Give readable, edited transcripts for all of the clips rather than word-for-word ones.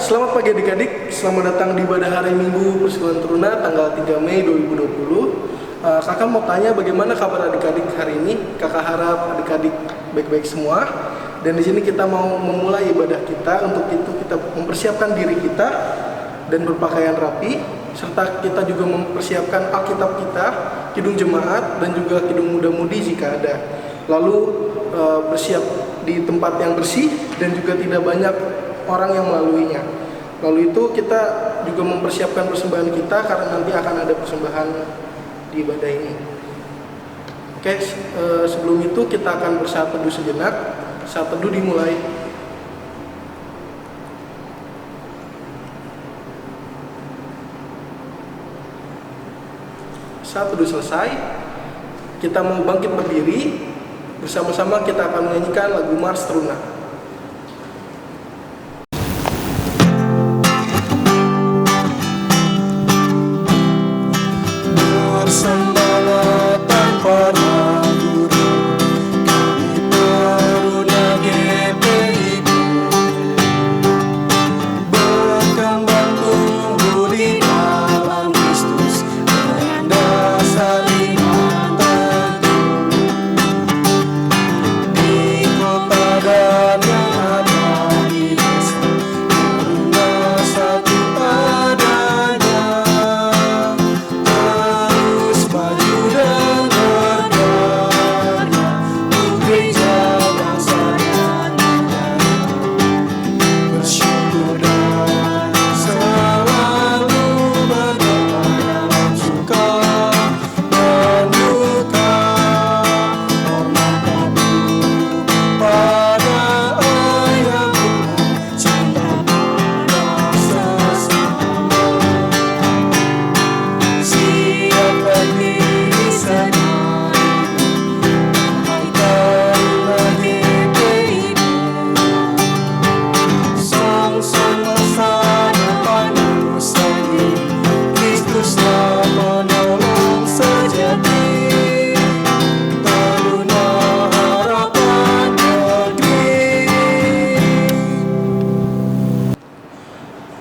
Selamat pagi adik-adik, selamat datang di ibadah hari Minggu Persekutuan Teruna tanggal 3 Mei 2020. Kakak mau tanya bagaimana kabar adik-adik hari ini? Kakak harap adik-adik baik-baik semua. Dan di sini kita mau memulai ibadah kita. Untuk itu kita mempersiapkan diri kita dan berpakaian rapi, serta kita juga mempersiapkan Alkitab kita, kidung jemaat, dan juga kidung muda-mudi jika ada. Lalu bersiap di tempat yang bersih dan juga tidak banyak orang yang melaluinya. Lalu itu kita juga mempersiapkan persembahan kita karena nanti akan ada persembahan di ibadah ini. Oke, sebelum itu kita akan bersaat teduh sejenak. Saat teduh dimulai. Saat teduh selesai, kita mau bangkit berdiri. Bersama-sama kita akan menyanyikan lagu Mars Teruna.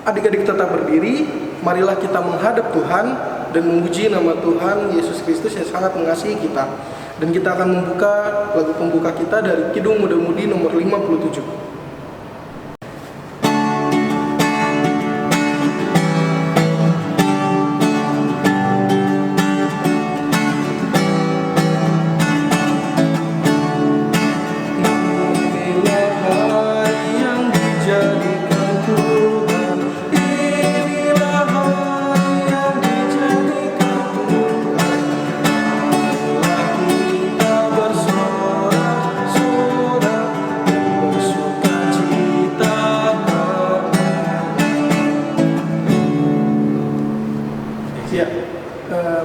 Adik-adik tetap berdiri, marilah kita menghadap Tuhan dan memuji nama Tuhan Yesus Kristus yang sangat mengasihi kita. Dan kita akan membuka lagu pembuka kita dari Kidung Muda-Mudi nomor 57.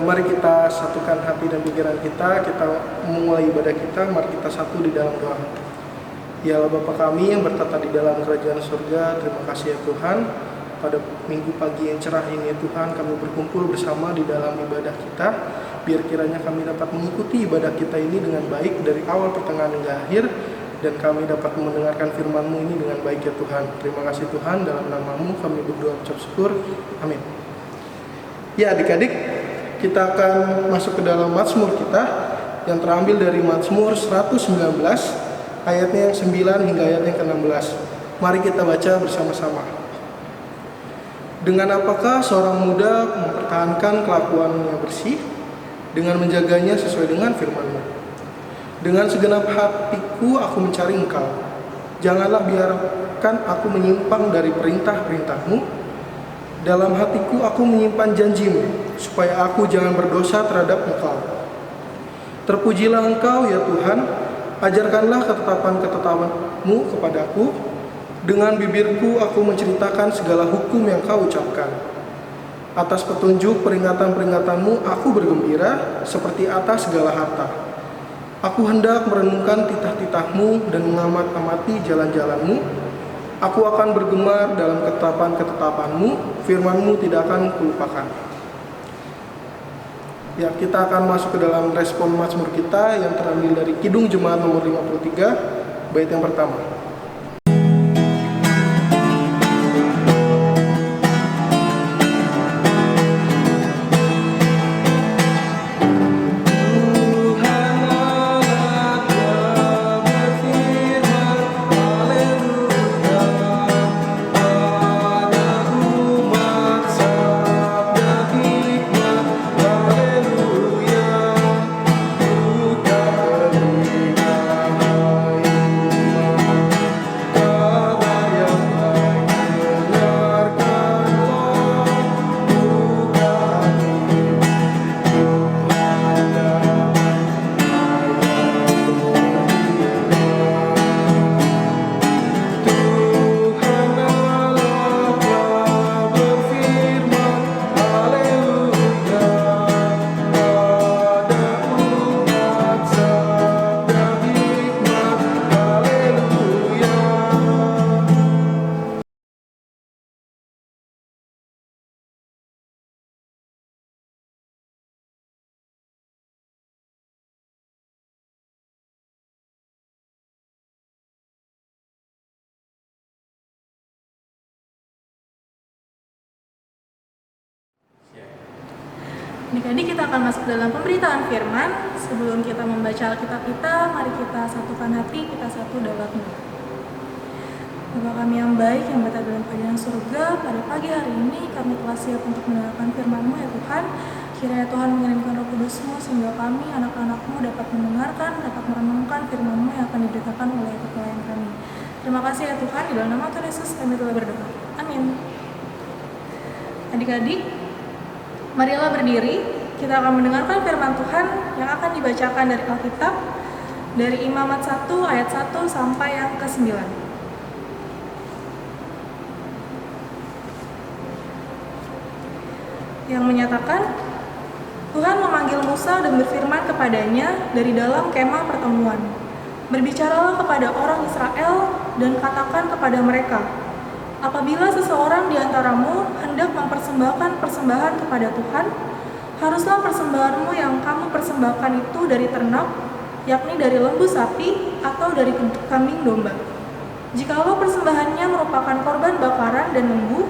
Mari kita satukan hati dan pikiran kita memulai ibadah kita. Mari kita satu di dalam doa. Ya Allah Bapa kami yang bertata di dalam kerajaan surga, terima kasih ya Tuhan. Pada minggu pagi yang cerah ini Tuhan, kami berkumpul bersama di dalam ibadah kita. Biar kiranya kami dapat mengikuti ibadah kita ini dengan baik dari awal pertengahan hingga akhir. Dan kami dapat mendengarkan firman-Mu ini dengan baik ya Tuhan. Terima kasih Tuhan, dalam nama-Mu kami berdoa ucap syukur. Amin. Ya adik-adik, kita akan masuk ke dalam Mazmur kita yang terambil dari Mazmur 119 ayatnya yang 9 hingga ayat yang ke-16. Mari kita baca bersama-sama. Dengan apakah seorang muda mempertahankan kelakuannya bersih dengan menjaganya sesuai dengan firman-Mu? Dengan segenap hatiku aku mencari Engkau. Janganlah biarkan aku menyimpang dari perintah-perintah-Mu. Dalam hatiku aku menyimpan janji-Mu, supaya aku jangan berdosa terhadap Engkau. Terpujilah Engkau ya Tuhan, ajarkanlah ketetapan-ketetapan-Mu kepadaku. Dengan bibirku aku menceritakan segala hukum yang Kau ucapkan. Atas petunjuk peringatan-peringatan-Mu aku bergembira, seperti atas segala harta. Aku hendak merenungkan titah-titah-Mu dan mengamat-amati jalan-jalan-Mu. Aku akan bergemar dalam ketetapan-ketetapan-Mu, firman-Mu tidak akan kulupakan. Ya, kita akan masuk ke dalam respon Mazmur kita yang terambil dari Kidung Jemaat nomor 53, bait yang pertama. Adik-adik, kita akan masuk dalam pemberitaan firman. Sebelum kita membaca Alkitab kita, mari kita satukan hati, kita satu dalam doa. Bapa kami yang baik, yang berada dalam kerajaan surga, pada pagi hari ini kami telah siap untuk mendengarkan firman-Mu ya Tuhan. Kiranya Tuhan mengirimkan Roh Kudus-Mu sehingga kami, anak-anak-Mu, dapat mendengarkan, dapat merenungkan firman-Mu yang akan diberitakan oleh pelayan kami. Terima kasih ya Tuhan, di dalam nama Tuhan Yesus kami telah berdoa. Amin. Adik-adik, marilah berdiri, kita akan mendengarkan firman Tuhan yang akan dibacakan dari Alkitab, dari Imamat 1 ayat 1 sampai yang ke-9. Yang menyatakan, Tuhan memanggil Musa dan berfirman kepadanya dari dalam kemah pertemuan. Berbicaralah kepada orang Israel dan katakan kepada mereka, apabila seseorang di antaramu hendak mempersembahkan persembahan kepada Tuhan, haruslah persembahanmu yang kamu persembahkan itu dari ternak, yakni dari lembu sapi atau dari kambing domba. Jikalau persembahannya merupakan korban bakaran dan lembu,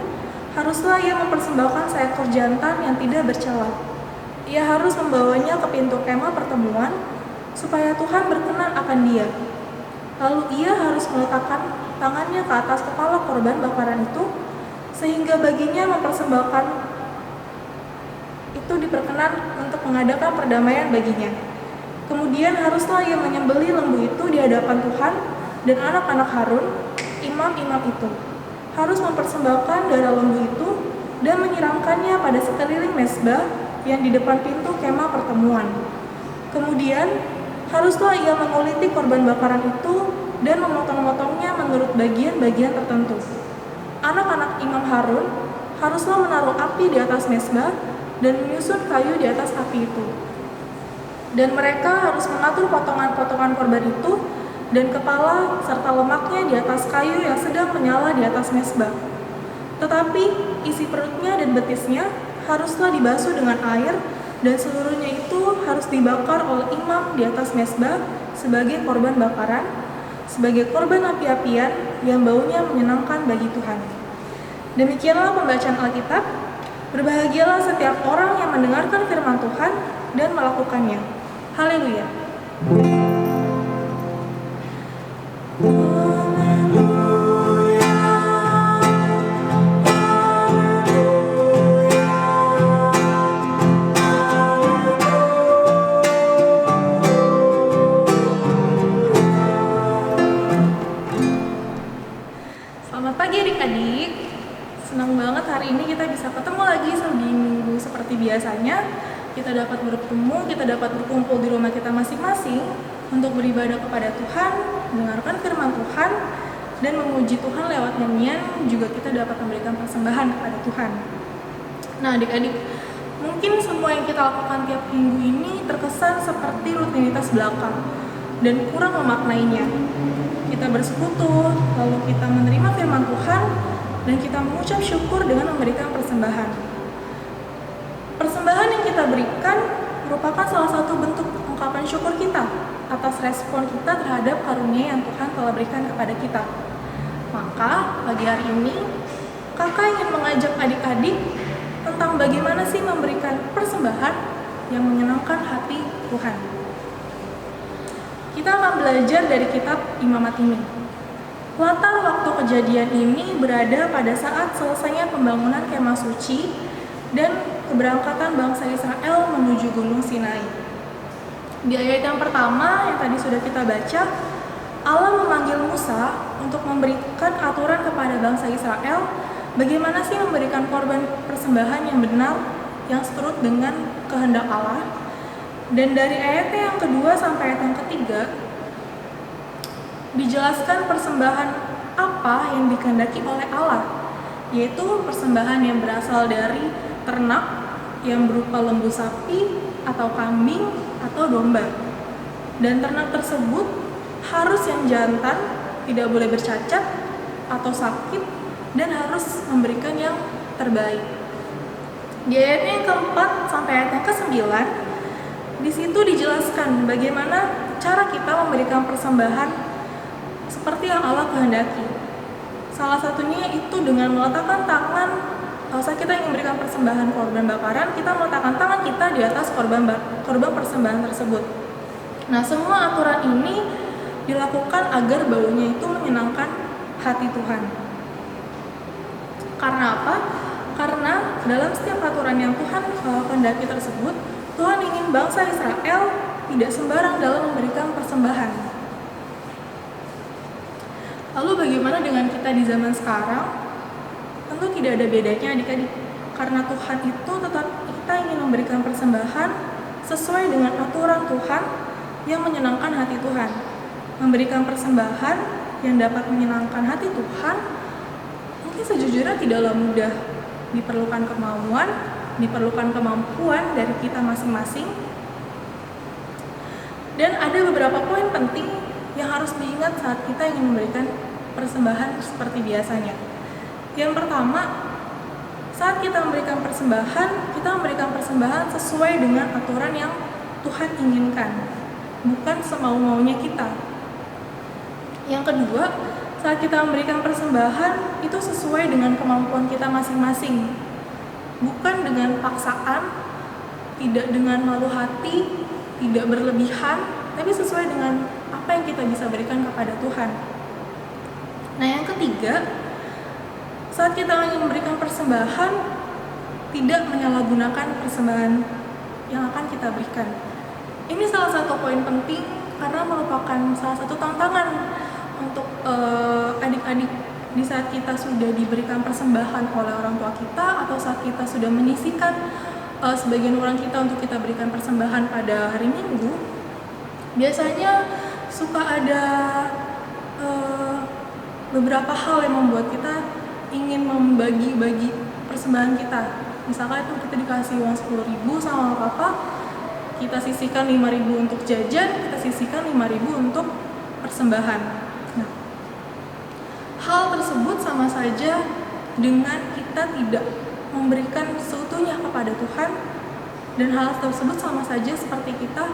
haruslah ia mempersembahkan seekor jantan yang tidak bercela. Ia harus membawanya ke pintu kemah pertemuan, supaya Tuhan berkenan akan dia. Lalu ia harus meletakkan tangannya ke atas kepala korban bakaran itu, sehingga baginya mempersembahkan itu diperkenan untuk mengadakan perdamaian baginya. Kemudian haruslah ia menyembelih lembu itu di hadapan Tuhan, dan anak-anak Harun, imam-imam itu, harus mempersembahkan darah lembu itu dan menyiramkannya pada sekeliling mezbah yang di depan pintu kemah pertemuan. Kemudian haruslah ia menguliti korban bakaran itu dan memotong-motongnya menurut bagian-bagian tertentu. Anak-anak imam Harun haruslah menaruh api di atas mezbah dan menyusun kayu di atas api itu. Dan mereka harus mengatur potongan-potongan korban itu dan kepala serta lemaknya di atas kayu yang sedang menyala di atas mezbah. Tetapi isi perutnya dan betisnya haruslah dibasuh dengan air, dan seluruhnya itu harus dibakar oleh imam di atas mezbah sebagai korban bakaran, sebagai korban api-apian yang baunya menyenangkan bagi Tuhan. Demikianlah pembacaan Alkitab. Berbahagialah setiap orang yang mendengarkan firman Tuhan dan melakukannya. Haleluya. Selamat pagi adik-adik. Senang banget hari ini kita bisa ketemu lagi di minggu seperti biasanya. Kita dapat bertemu, kita dapat berkumpul di rumah kita masing-masing untuk beribadah kepada Tuhan, mendengarkan firman Tuhan, dan memuji Tuhan lewat nyanyian. Juga kita dapat memberikan persembahan kepada Tuhan. Nah adik-adik, mungkin semua yang kita lakukan tiap minggu ini terkesan seperti rutinitas belaka dan kurang memaknainya. Kita bersekutu, lalu kita menerima firman Tuhan, dan kita mengucap syukur dengan memberikan persembahan. Persembahan yang kita berikan merupakan salah satu bentuk ungkapan syukur kita atas respon kita terhadap karunia yang Tuhan telah berikan kepada kita. Maka pagi hari ini kakak ingin mengajak adik-adik tentang bagaimana sih memberikan persembahan yang menyenangkan hati Tuhan. Kita akan belajar dari kitab Imamat ini. Latar waktu kejadian ini berada pada saat selesainya pembangunan kemah suci dan keberangkatan bangsa Israel menuju Gunung Sinai. Di ayat yang pertama yang tadi sudah kita baca, Allah memanggil Musa untuk memberikan aturan kepada bangsa Israel bagaimana sih memberikan korban persembahan yang benar, yang seturut dengan kehendak Allah. Dan dari ayat yang kedua sampai ayat yang ketiga dijelaskan persembahan apa yang dikehendaki oleh Allah, yaitu persembahan yang berasal dari ternak yang berupa lembu sapi atau kambing atau domba. Dan ternak tersebut harus yang jantan, tidak boleh bercacat atau sakit, dan harus memberikan yang terbaik. Di ayat yang keempat sampai ayat yang ke-9, di situ dijelaskan bagaimana cara kita memberikan persembahan seperti yang Allah kehendaki. Salah satunya itu dengan meletakkan tangan saat kita ingin memberikan persembahan korban bakaran, kita meletakkan tangan kita di atas korban persembahan tersebut. Nah, semua aturan ini dilakukan agar baunya itu menyenangkan hati Tuhan. Karena apa? Karena dalam setiap aturan yang Tuhan kehendaki tersebut, Tuhan ingin bangsa Israel tidak sembarang dalam memberikan persembahan. Lalu bagaimana dengan kita di zaman sekarang? Tentu tidak ada bedanya adik-adik. Karena Tuhan itu tetap kita ingin memberikan persembahan sesuai dengan aturan Tuhan yang menyenangkan hati Tuhan. Memberikan persembahan yang dapat menyenangkan hati Tuhan mungkin sejujurnya tidaklah mudah. Diperlukan kemampuan dari kita masing-masing. Dan ada beberapa poin penting yang harus diingat saat kita ingin memberikan persembahan seperti biasanya. Yang pertama, saat kita memberikan persembahan sesuai dengan aturan yang Tuhan inginkan, bukan semau-maunya kita. Yang kedua, saat kita memberikan persembahan itu sesuai dengan kemampuan kita masing-masing, bukan dengan paksaan, tidak dengan malu hati, tidak berlebihan, tapi sesuai dengan apa yang kita bisa berikan kepada Tuhan. Nah, yang ketiga, saat kita ingin memberikan persembahan, tidak menyalahgunakan persembahan yang akan kita berikan. Ini salah satu poin penting karena merupakan salah satu tantangan untuk adik-adik di saat kita sudah diberikan persembahan oleh orang tua kita, atau saat kita sudah menyisihkan sebagian uang kita untuk kita berikan persembahan pada hari Minggu. Biasanya suka ada beberapa hal yang membuat kita ingin membagi-bagi persembahan kita. Misalkan itu kita dikasih uang 10.000 sama papa, kita sisihkan 5.000 untuk jajan, kita sisihkan 5.000 untuk persembahan. Nah, hal tersebut sama saja dengan kita tidak memberikan seutuhnya kepada Tuhan, dan hal tersebut sama saja seperti kita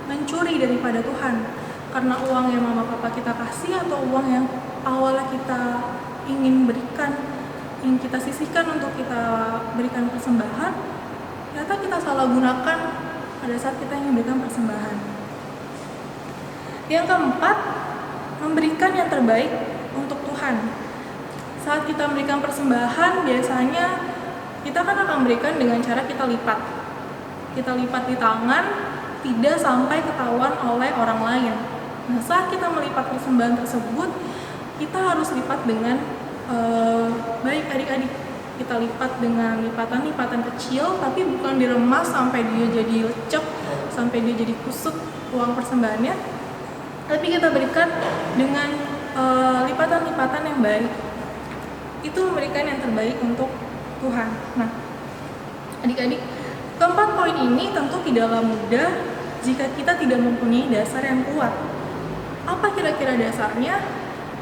mencuri daripada Tuhan. Karena uang yang mama papa kita kasih atau uang yang awalnya kita ingin kita sisihkan untuk kita berikan persembahan, ternyata kita salah gunakan pada saat kita ingin berikan persembahan. Yang keempat, memberikan yang terbaik untuk Tuhan. Saat kita memberikan persembahan, biasanya kita akan memberikan dengan cara kita lipat. Kita lipat di tangan, tidak sampai ketahuan oleh orang lain. Nah, saat kita melipat persembahan tersebut, kita harus lipat dengan baik adik-adik. Kita lipat dengan lipatan-lipatan kecil, tapi bukan diremas sampai dia jadi lecek, sampai dia jadi kusut uang persembahannya, tapi kita berikan dengan lipatan-lipatan yang baik. Itu memberikan yang terbaik untuk Tuhan. Nah, adik-adik, keempat poin ini tentu tidaklah mudah jika kita tidak mempunyai dasar yang kuat. Apa kira-kira dasarnya?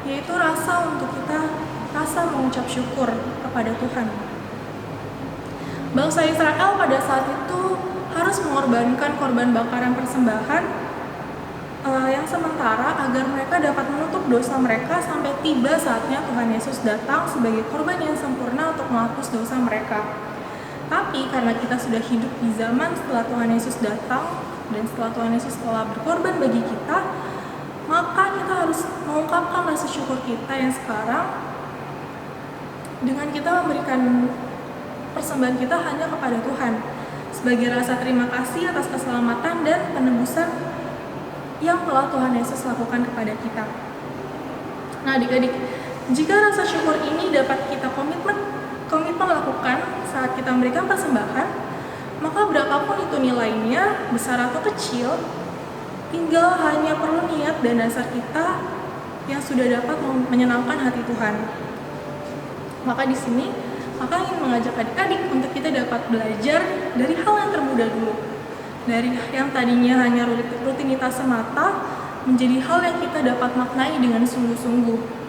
Yaitu rasa mengucap syukur kepada Tuhan. Bangsa Israel pada saat itu harus mengorbankan korban bakaran persembahan yang sementara agar mereka dapat menutup dosa mereka sampai tiba saatnya Tuhan Yesus datang sebagai korban yang sempurna untuk menghapus dosa mereka. Tapi karena kita sudah hidup di zaman setelah Tuhan Yesus datang dan setelah Tuhan Yesus telah berkorban bagi kita, maka kita harus mengungkapkan rasa syukur kita yang sekarang dengan kita memberikan persembahan kita hanya kepada Tuhan sebagai rasa terima kasih atas keselamatan dan penebusan yang telah Tuhan Yesus lakukan kepada kita. Nah, adik-adik, jika rasa syukur ini dapat kita komitmen lakukan saat kita memberikan persembahan, maka berapapun itu nilainya, besar atau kecil, tinggal hanya perlu niat dan dasar kita yang sudah dapat menyenangkan hati Tuhan. Maka di sini, maka ingin mengajak adik-adik untuk kita dapat belajar dari hal yang termudah dulu. Dari yang tadinya hanya rutinitas semata, menjadi hal yang kita dapat maknai dengan sungguh-sungguh.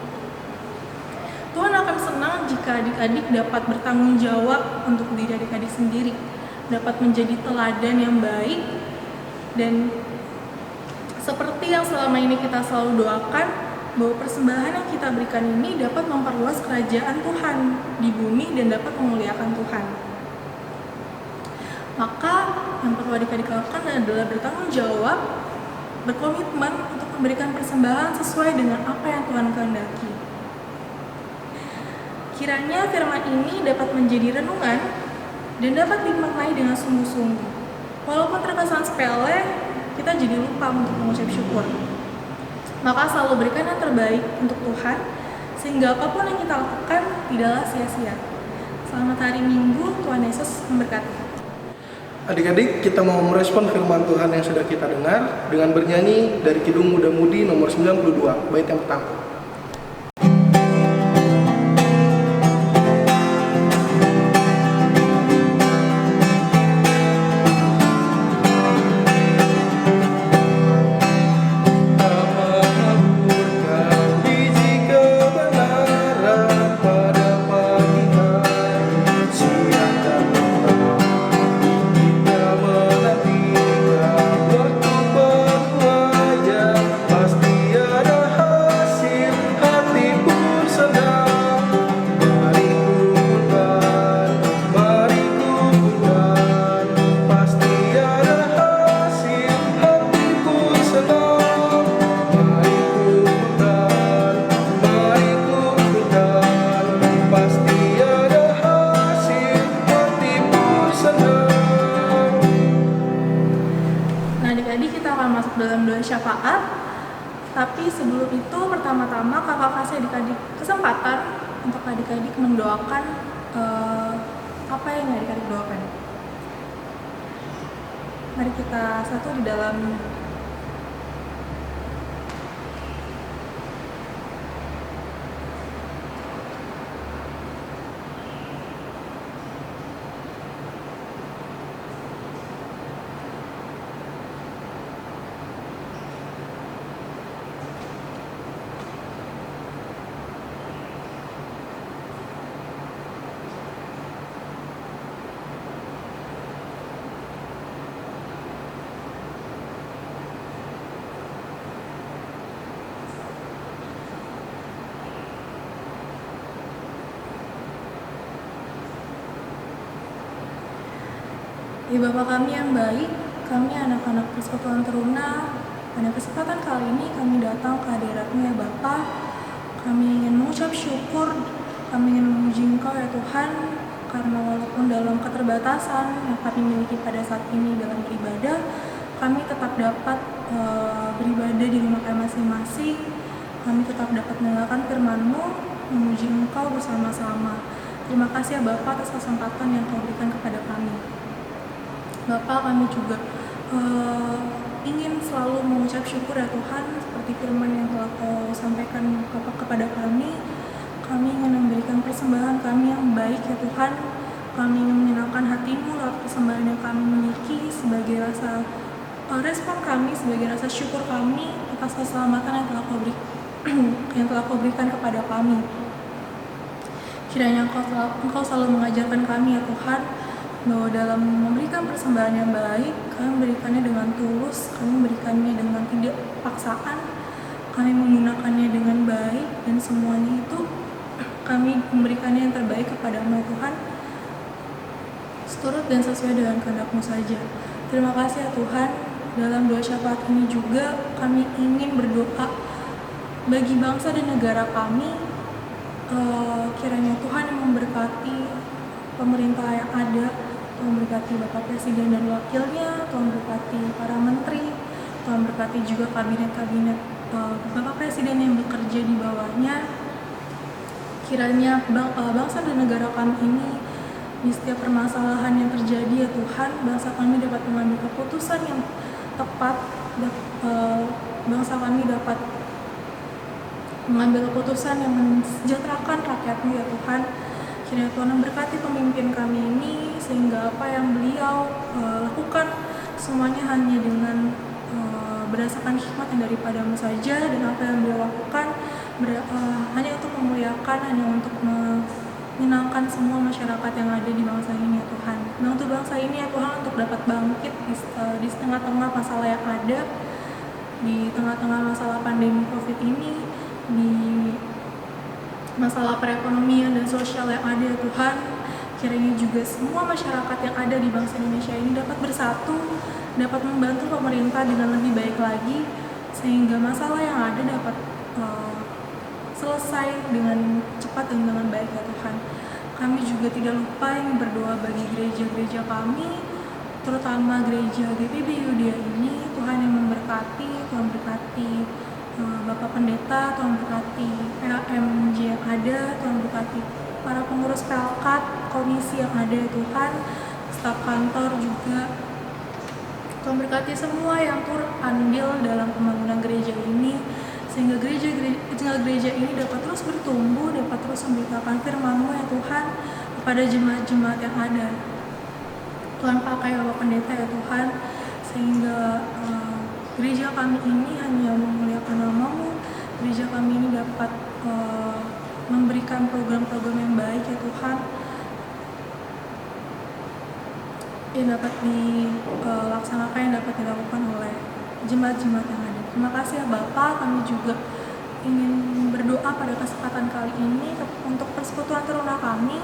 Tuhan akan senang jika adik-adik dapat bertanggung jawab untuk diri adik-adik sendiri, dapat menjadi teladan yang baik, dan seperti yang selama ini kita selalu doakan, bahwa persembahan yang kita berikan ini dapat memperluas kerajaan Tuhan di bumi dan dapat memuliakan Tuhan. Maka yang perlu adik-adik lakukan adalah bertanggung jawab, berkomitmen untuk memberikan persembahan sesuai dengan apa yang Tuhan kehendaki. Kiranya firman ini dapat menjadi renungan dan dapat dimaknai dengan sungguh-sungguh. Walaupun terkesan sepele, kita jadi lupa untuk mengucap syukur. Maka selalu berikan yang terbaik untuk Tuhan, sehingga apapun yang kita lakukan tidaklah sia-sia. Selamat hari Minggu, Tuhan Yesus memberkati. Adik-adik, kita mau merespon firman Tuhan yang sudah kita dengar dengan bernyanyi dari Kidung Muda Mudi nomor 92, bait yang pertama. Syafaat, tapi sebelum itu pertama-tama kakak kasih adik-adik kesempatan untuk adik-adik mendoakan apa yang adik-adik doakan. Mari kita satu di dalam Ya Bapa kami yang baik, kami anak-anak Persekutuan Teruna, pada kesempatan kali ini kami datang ke hadirat-Mu ya Bapa. Kami ingin mengucap syukur, kami ingin memuji Engkau ya Tuhan, karena walaupun dalam keterbatasan yang kami miliki pada saat ini dalam beribadah, kami tetap dapat beribadah di rumah kami masing-masing. Kami tetap dapat mendengarkan firman-Mu, memuji Engkau bersama-sama. Terima kasih ya Bapa atas kesempatan yang Kau berikan kepada kami. Bapak, kami juga ingin selalu mengucap syukur ya Tuhan, seperti firman yang telah Kau sampaikan kepada kami. Kami ingin memberikan persembahan kami yang baik ya Tuhan. Kami ingin menyenangkan hati-Mu lewat persembahan yang kami miliki sebagai rasa respon kami, sebagai rasa syukur kami atas keselamatan yang telah Kau berikan kepada kami. Kiranya Engkau selalu mengajarkan kami ya Tuhan, bahwa dalam memberikan persembahan yang baik, kami memberikannya dengan tulus, kami memberikannya dengan tidak paksaan, kami menggunakannya dengan baik, dan semuanya itu kami memberikannya yang terbaik kepada-Mu Tuhan, seturut dan sesuai dengan kehendak-Mu saja. Terima kasih ya Tuhan. Dalam doa syafaat ini juga kami ingin berdoa bagi bangsa dan negara kami. Kiranya Tuhan yang memberkati pemerintah yang ada, Tuhan berkati Bapak Presiden dan Wakilnya, Tuhan berkati para menteri, Tuhan berkati juga kabinet-kabinet Bapak Presiden yang bekerja di bawahnya. Kiranya bangsa dan negara kami ini di setiap permasalahan yang terjadi ya Tuhan, bangsa kami dapat mengambil keputusan yang tepat, bangsa kami dapat mengambil keputusan yang mensejahterakan rakyat-Mu ya Tuhan. Kiranya Tuhan memberkati pemimpin kami ini, sehingga apa yang beliau lakukan semuanya hanya dengan berdasarkan hikmat yang daripada-Mu saja, dan apa yang beliau lakukan hanya untuk memuliakan, hanya untuk menyenangkan semua masyarakat yang ada di bangsa ini ya Tuhan. Bantu bangsa ini ya Tuhan untuk dapat bangkit di tengah-tengah masalah yang ada, di tengah-tengah masalah pandemi COVID ini. di masalah perekonomian dan sosial yang ada ya Tuhan. Kiranya juga semua masyarakat yang ada di bangsa Indonesia ini dapat bersatu, dapat membantu pemerintah dengan lebih baik lagi, sehingga masalah yang ada dapat selesai dengan cepat dan dengan baik ya Tuhan. Kami juga tidak lupa yang berdoa bagi gereja-gereja kami, terutama gereja GPB Yudia ini. Tuhan yang memberkati, Tuhan berkati Bapak Pendeta, Tuhan berkati PAMJ yang ada, Tuhan berkati para pengurus pelkat, komisi yang ada ya Tuhan, staf kantor juga. Tuhan berkati semua yang turut andil dalam pembangunan gereja ini, sehingga gereja ini dapat terus bertumbuh, dapat terus memberitakan firman-Mu ya Tuhan kepada jemaat-jemaat yang ada. Tuhan pakai Bapak Pendeta ya Tuhan, sehingga gereja kami ini hanya memuliakan nama-Mu. Gereja kami ini dapat memberikan program-program yang baik ya Tuhan, yang dapat dilaksanakan, yang dapat dilakukan oleh jemaat-jemaat yang ada. Terima kasih ya Bapak. Kami juga ingin berdoa pada kesempatan kali ini untuk persekutuan teruna kami.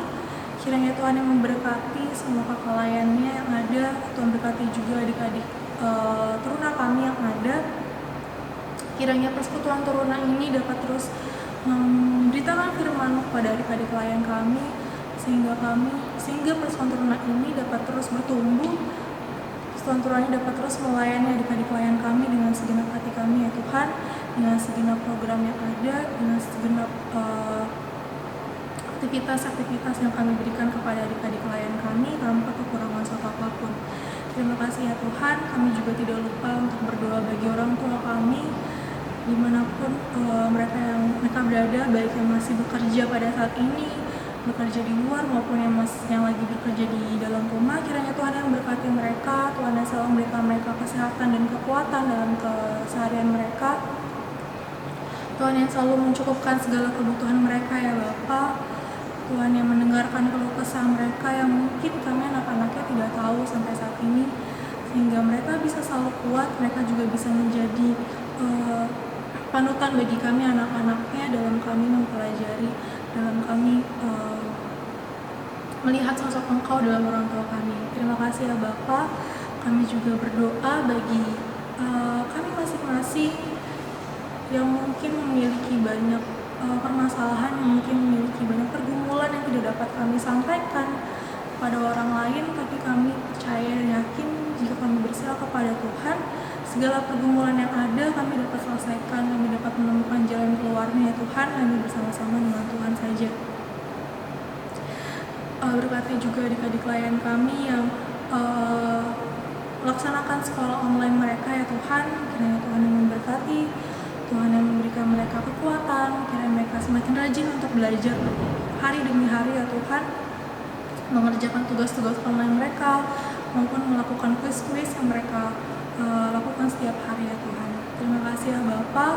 Kiranya Tuhan yang memberkati semua kakak layannya yang ada. Tuhan berkati juga adik-adik teruna kami yang ada. Kiranya persekutuan teruna ini dapat terus memberitakan firman kepada adik-adik layan kami, sehingga persekutuan teruna ini dapat terus bertumbuh. Persekutuan teruna ini dapat terus melayani adik-adik layan kami dengan segenap hati kami ya Tuhan, dengan segenap program yang ada, dengan segenap aktivitas-aktivitas yang kami berikan kepada adik-adik layan kami tanpa kekurangan suatu apapun. Terima kasih ya Tuhan. Kami juga tidak lupa untuk berdoa bagi orang tua kami dimanapun mereka berada, baik yang masih bekerja pada saat ini, bekerja di luar maupun yang lagi bekerja di dalam rumah. Kiranya Tuhan yang berkati mereka, Tuhan yang selalu memberikan mereka kesehatan dan kekuatan dalam keseharian mereka. Tuhan yang selalu mencukupkan segala kebutuhan mereka ya Bapa. Tuhan yang mendengarkan keluh kesah mereka yang mungkin kami anak-anaknya tidak tahu sampai saat ini, sehingga mereka bisa selalu kuat, mereka juga bisa menjadi panutan bagi kami anak-anaknya dalam kami mempelajari, dalam kami melihat sosok Engkau dalam orang tua kami. Terima kasih ya Bapa. Kami juga berdoa bagi kami masing-masing yang mungkin memiliki banyak permasalahan, yang mungkin memiliki banyak pergumulan yang tidak dapat kami sampaikan kepada orang lain, tapi kami percaya dan yakin jika kami berserah kepada Tuhan, segala pergumulan yang ada kami dapat selesaikan, kami dapat menemukan jalan keluarnya ya Tuhan, kami bersama-sama dengan Tuhan saja. Berkati juga adik-adik layan kami yang melaksanakan sekolah online mereka ya Tuhan. Kiranya Tuhan yang memberkati, Tuhan yang memberikan mereka kekuatan, kiranya mereka semakin rajin untuk belajar hari demi hari ya Tuhan, mengerjakan tugas-tugas online mereka maupun melakukan kuis-kuis yang mereka lakukan setiap hari ya Tuhan. Terima kasih ya Bapa.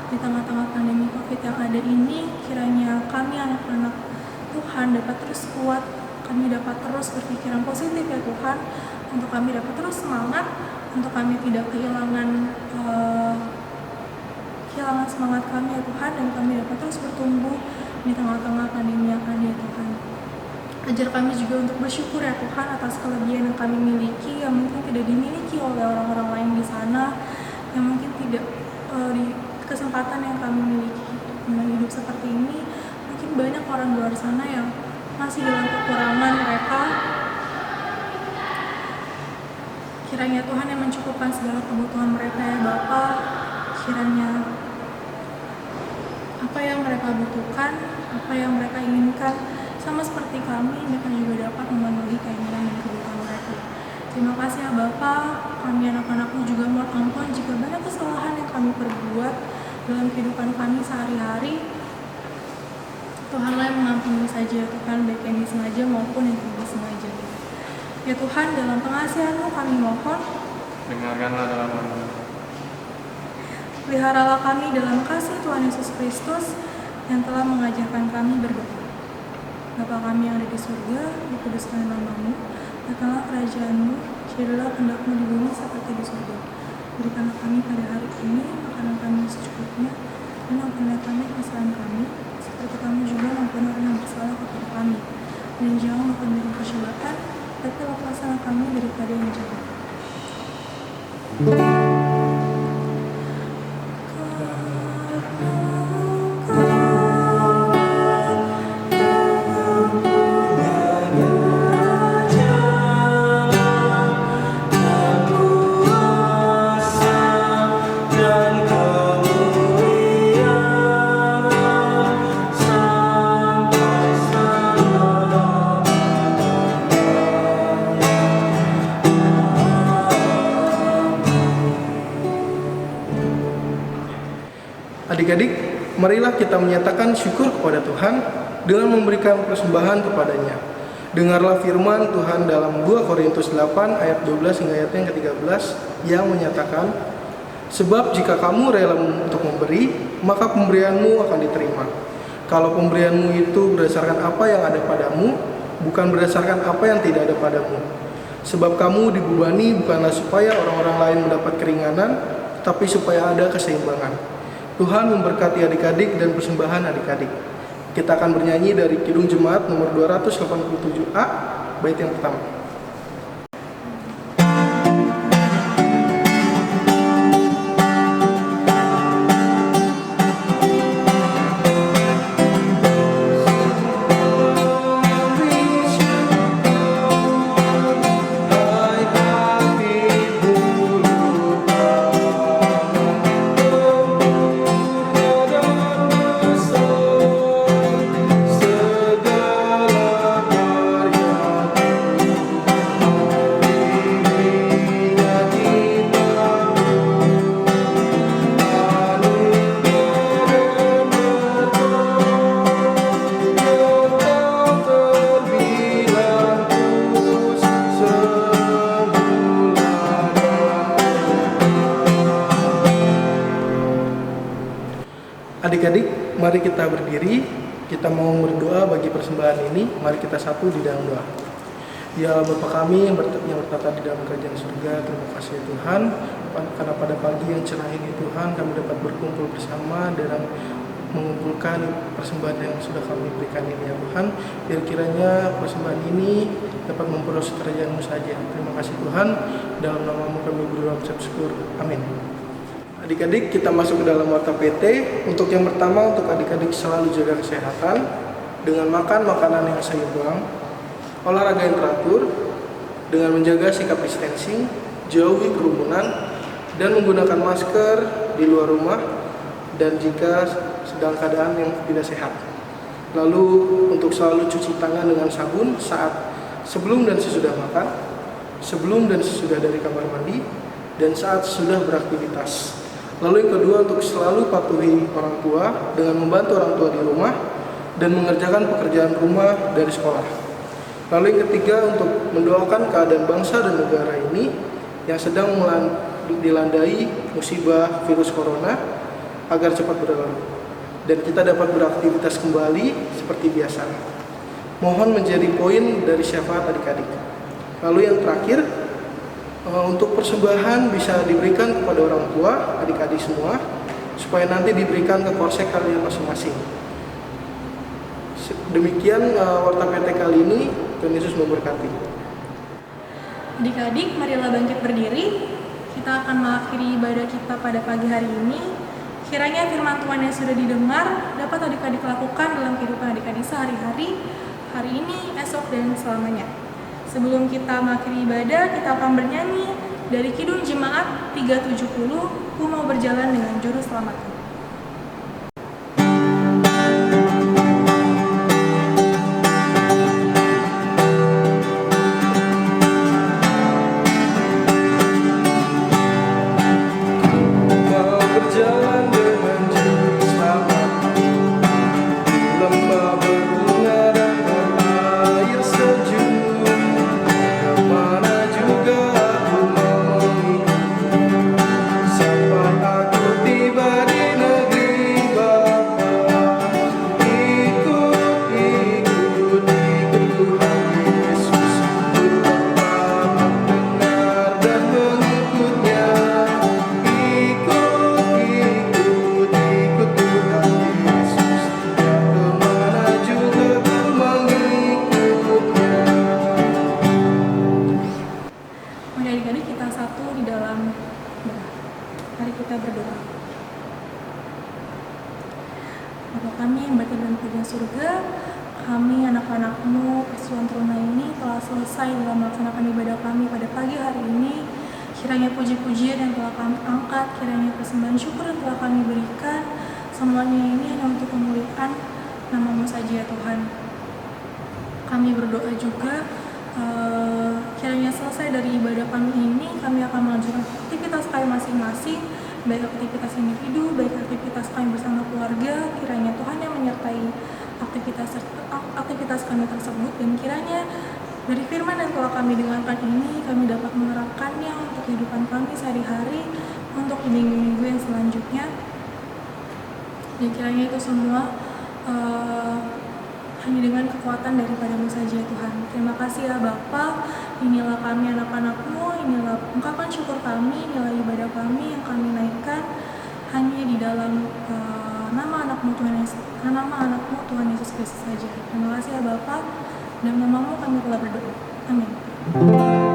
Di tengah-tengah pandemi COVID yang ada ini, kiranya kami anak-anak Tuhan dapat terus kuat, kami dapat terus berpikiran positif ya Tuhan, untuk kami dapat terus semangat, untuk kami tidak kehilangan semangat kami ya Tuhan, dan kami dapat terus bertumbuh di tengah-tengah pandemi yang ada ya Tuhan. Ajar kami juga untuk bersyukur ya Tuhan atas kelebihan yang kami miliki, yang mungkin tidak dimiliki oleh orang-orang lain di sana, yang mungkin tidak di kesempatan yang kami miliki dengan hidup seperti ini. Mungkin banyak orang di luar sana yang masih dalam kekurangan mereka. Kiranya Tuhan yang mencukupkan segala kebutuhan mereka ya Bapa. Kiranya apa yang mereka butuhkan, apa yang mereka inginkan, sama seperti kami, mereka juga dapat memenuhi keinginan dan kebutuhan mereka. Terima kasih ya Bapa. Kami anak-anakmu juga mohon ampun jika banyak kesalahan yang kami perbuat dalam kehidupan kami sehari-hari. Tuhanlah yang mengampuni saja ya Tuhan, baik yang disengaja maupun yang tidak disengaja. Ya Tuhan, dalam pengasihan-Mu kami mohon, dengarkanlah dalam kami. Peliharalah kami dalam kasih Tuhan Yesus Kristus yang telah mengajarkan kami berdoa. Bapa kami yang ada di surga, dikuduskan nama-Mu, datanglah kerajaan-Mu, jadilah kehendak-Mu di bumi seperti di surga. Berikanlah kami pada hari ini makanan kami secukupnya, dan ampunilah kami Adik-adik, marilah kita menyatakan syukur kepada Tuhan dengan memberikan persembahan kepadanya. Dengarlah firman Tuhan dalam 2 Korintus 8 ayat 12 hingga ayat yang ke-13 yang menyatakan, sebab jika kamu rela untuk memberi, maka pemberianmu akan diterima. Kalau pemberianmu itu berdasarkan apa yang ada padamu, bukan berdasarkan apa yang tidak ada padamu. Sebab kamu dibebani bukanlah supaya orang-orang lain mendapat keringanan, tapi supaya ada keseimbangan. Tuhan memberkati adik-adik dan persembahan adik-adik. Kita akan bernyanyi dari Kidung Jemaat nomor 287A, bait yang pertama. Adik-adik, mari kita berdiri. Kita mau berdoa bagi persembahan ini. Mari kita satu di dalam doa. Ya Bapa kami yang bertata di dalam kerajaan surga, terima kasih ya Tuhan, karena pada pagi yang cerah ini Tuhan, kami dapat berkumpul bersama dan mengumpulkan persembahan yang sudah kami berikan ini ya Tuhan. Biar kiranya persembahan ini dapat memperoleh kerajaan-Mu saja. Terima kasih Tuhan, dalam nama-Mu kami berdoa ucap syukur. Amin. Adik-adik, kita masuk ke dalam warta PT. Untuk yang pertama, untuk adik-adik selalu jaga kesehatan dengan makan makanan yang seimbang, olahraga yang teratur, dengan menjaga sikap distancing, jauhi kerumunan, dan menggunakan masker di luar rumah dan jika sedang keadaan yang tidak sehat. Lalu untuk selalu cuci tangan dengan sabun saat sebelum dan sesudah makan, sebelum dan sesudah dari kamar mandi, dan saat sudah beraktivitas. Lalu yang kedua, untuk selalu patuhi orang tua dengan membantu orang tua di rumah dan mengerjakan pekerjaan rumah dari sekolah. Lalu yang ketiga, untuk mendoakan keadaan bangsa dan negara ini yang sedang dilandai musibah virus corona agar cepat berlalu dan kita dapat beraktivitas kembali seperti biasa. Mohon menjadi poin dari syafaat adik-adik. Lalu yang terakhir, untuk persembahan bisa diberikan kepada orang tua, adik-adik semua, supaya nanti diberikan ke polsek kalian masing-masing. Demikian warta PT kali ini. Tuhan Yesus memberkati. Adik-adik, marilah bangkit berdiri. Kita akan mengakhiri ibadah kita pada pagi hari ini. Kiranya firman Tuhan yang sudah didengar dapat adik-adik lakukan dalam kehidupan adik-adik sehari-hari, hari ini, esok, dan selamanya. Sebelum kita mengakhiri ibadah, kita akan bernyanyi dari Kidung Jemaat 370, Ku Mau Berjalan Dengan Juru Selamatku. Bapa kami yang berada dalam kerajaan surga, kami anak-anak-Mu persuan teruna ini telah selesai dalam melaksanakan ibadah kami pada pagi hari ini. Kiranya puji-pujian yang telah kami angkat, kiranya persembahan syukur yang telah kami berikan, semuanya ini hanya untuk memuliakan nama-Mu saja ya Tuhan. Kami berdoa juga kiranya selesai dari ibadah kami ini, kami akan melanjutkan aktivitas kami masing-masing, baik aktivitas individu, baik aktivitas aktivitas kami bersama keluarga, kiranya Tuhan yang menyertai aktivitas kami tersebut, dan kiranya dari firman yang telah kami dengarkan ini, kami dapat menerapkannya untuk kehidupan kami sehari-hari, untuk minggu-minggu yang selanjutnya. Dan kiranya itu semua hanya dengan kekuatan daripada-Mu saja Tuhan. Terima kasih ya Bapa, inilah kami anak-anak-Mu, inilah ungkapan syukur kami, inilah ibadah kami yang kami naikkan hanya di dalam nama anakmu Tuhan Yesus Kristus saja. Terima kasih ya Bapa, dan namamu kami telah berdoa. Amin.